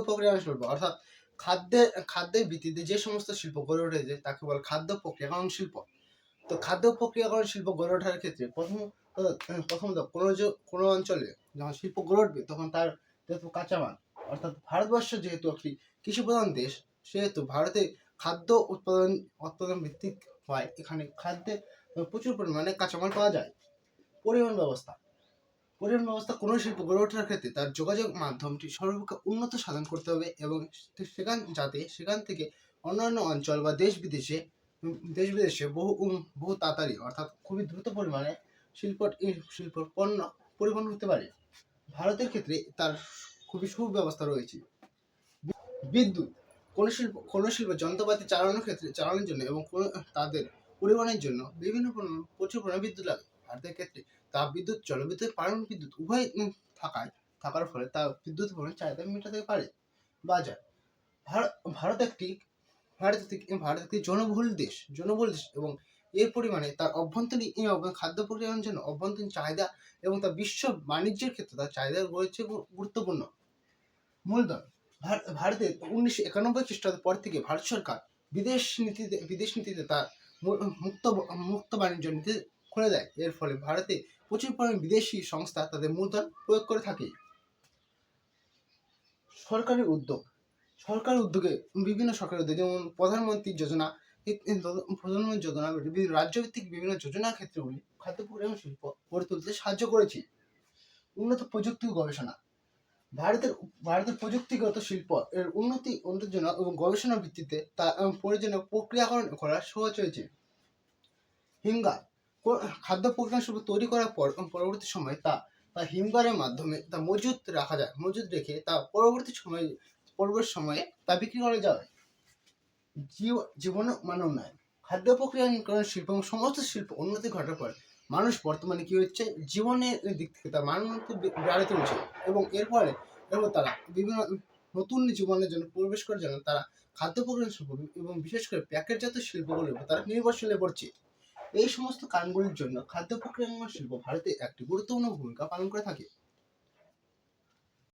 প্রক্রিয়াকরণ শিল্প অর্থাৎ খাদ্যের ভিত্তিতে যে সমস্ত শিল্প গড়ে উঠেছে তাকে বলে খাদ্য প্রক্রিয়াকরণ শিল্প। তো খাদ্য প্রক্রিয়াকরণ শিল্প গড়ে ওঠার ক্ষেত্রে প্রথমত কোনো অঞ্চলে যখন শিল্প গড়ে উঠবে তখন তার যেহেতু কাঁচামাল, অর্থাৎ ভারতবর্ষ যেহেতু একটি কৃষিপ্রধান দেশ, সেহেতু ভারতে খাদ্য উৎপাদন ভিত্তিক হয়। এখানে খাদ্যে প্রচুর পরিমাণে কাঁচামাল পাওয়া যায়। পরিবহন ব্যবস্থা কোনো শিল্প গড়ে ওঠার ক্ষেত্রে তার যোগাযোগ মাধ্যমটি সর্বাপেক্ষা উন্নত সাধন করতে হবে এবং সেখান থেকে অন্যান্য অঞ্চল বা দেশ বিদেশে বহু তাড়াতাড়ি অর্থাৎ খুবই দ্রুত পরিমাণে শিল্প পণ্য পরিবহন হতে পারে। ভারতের ক্ষেত্রে তার খুবই সুব্যবস্থা রয়েছে। বিদ্যুৎ কোনো শিল্প যন্ত্রপাতি চালানোর জন্য এবং তাদের পরিবহনের জন্য প্রচুর পরিমাণে বিদ্যুৎ লাগে। ভারতের ক্ষেত্রে তাপবিদ্যুৎ, জলবিদ্যুৎ, পারমাণবিক বিদ্যুৎ উভয় থাকার ফলে তা বিদ্যুৎ চাহিদা মেটাতে পারে। বাজার ভারত একটি জনবহুল দেশ এবং এর পরিমাণে তার অভ্যন্তরীণ খাদ্য প্রক্রিয়ার জন্য অভ্যন্তরীণ চাহিদা এবং তার বিশ্ব বাণিজ্যের ক্ষেত্রে তার চাহিদা রয়েছে গুরুত্বপূর্ণ। মূলধন ভারতের 1991 খ্রিস্টাব্দের পর থেকে ভারত সরকার বিদেশ নীতিতে তার মুক্ত বাণিজ্য নীতি খুলে দেয়। এর ফলে ভারতে প্রচুর পরিমাণে বিদেশি সংস্থা তাদের মূলধন প্রয়োগ করে থাকে। সরকারি উদ্যোগে বিভিন্ন সরকারি উদ্যোগ যেমন প্রধানমন্ত্রী যোজনা, বিভিন্ন রাজ্যভিত্তিক বিভিন্ন যোজনার ক্ষেত্রগুলি খাদ্য প্রক্রিয়াকরণ শিল্প গড়ে তুলতে সাহায্য করেছে। উন্নত প্রযুক্তি ও গবেষণা ভারতের প্রযুক্তিগত শিল্প এর উন্নতির জন্য এবং গবেষণা ভিত্তিতে তা প্রয়োজনীয় প্রক্রিয়াকরণ করা সহজ হয়েছে। হিমঘর খাদ্য প্রক্রিয়া শিল্প তৈরি করার পর পরবর্তী সময়ে তা হিমঘরের মাধ্যমে তা মজুত রেখে তা পরবর্তী সময়ে তা বিক্রি করা যাবে। জীবন মান উন্নয়ন খাদ্য প্রক্রিয়াকরণ শিল্প এবং সমস্ত শিল্প উন্নতি ঘটার পর মানুষ বর্তমানে কি হচ্ছে, জীবনের দিক থেকে তার মান বাড়িয়ে তুলছে এবং এর ফলে তারা বিভিন্ন নতুন জীবনের জন্য প্রবেশ করার জন্য তারা খাদ্য প্রক্রিয়াকরণ শিল্প এবং বিশেষ করে প্যাকেটজাত শিল্পগুলোর উপর তারা নির্ভরশীল হয়ে পড়ছে। এই সমস্ত কারণগুলির জন্য খাদ্য প্রক্রিয়াকরণ শিল্প ভারতে একটি গুরুত্বপূর্ণ ভূমিকা পালন করে থাকে।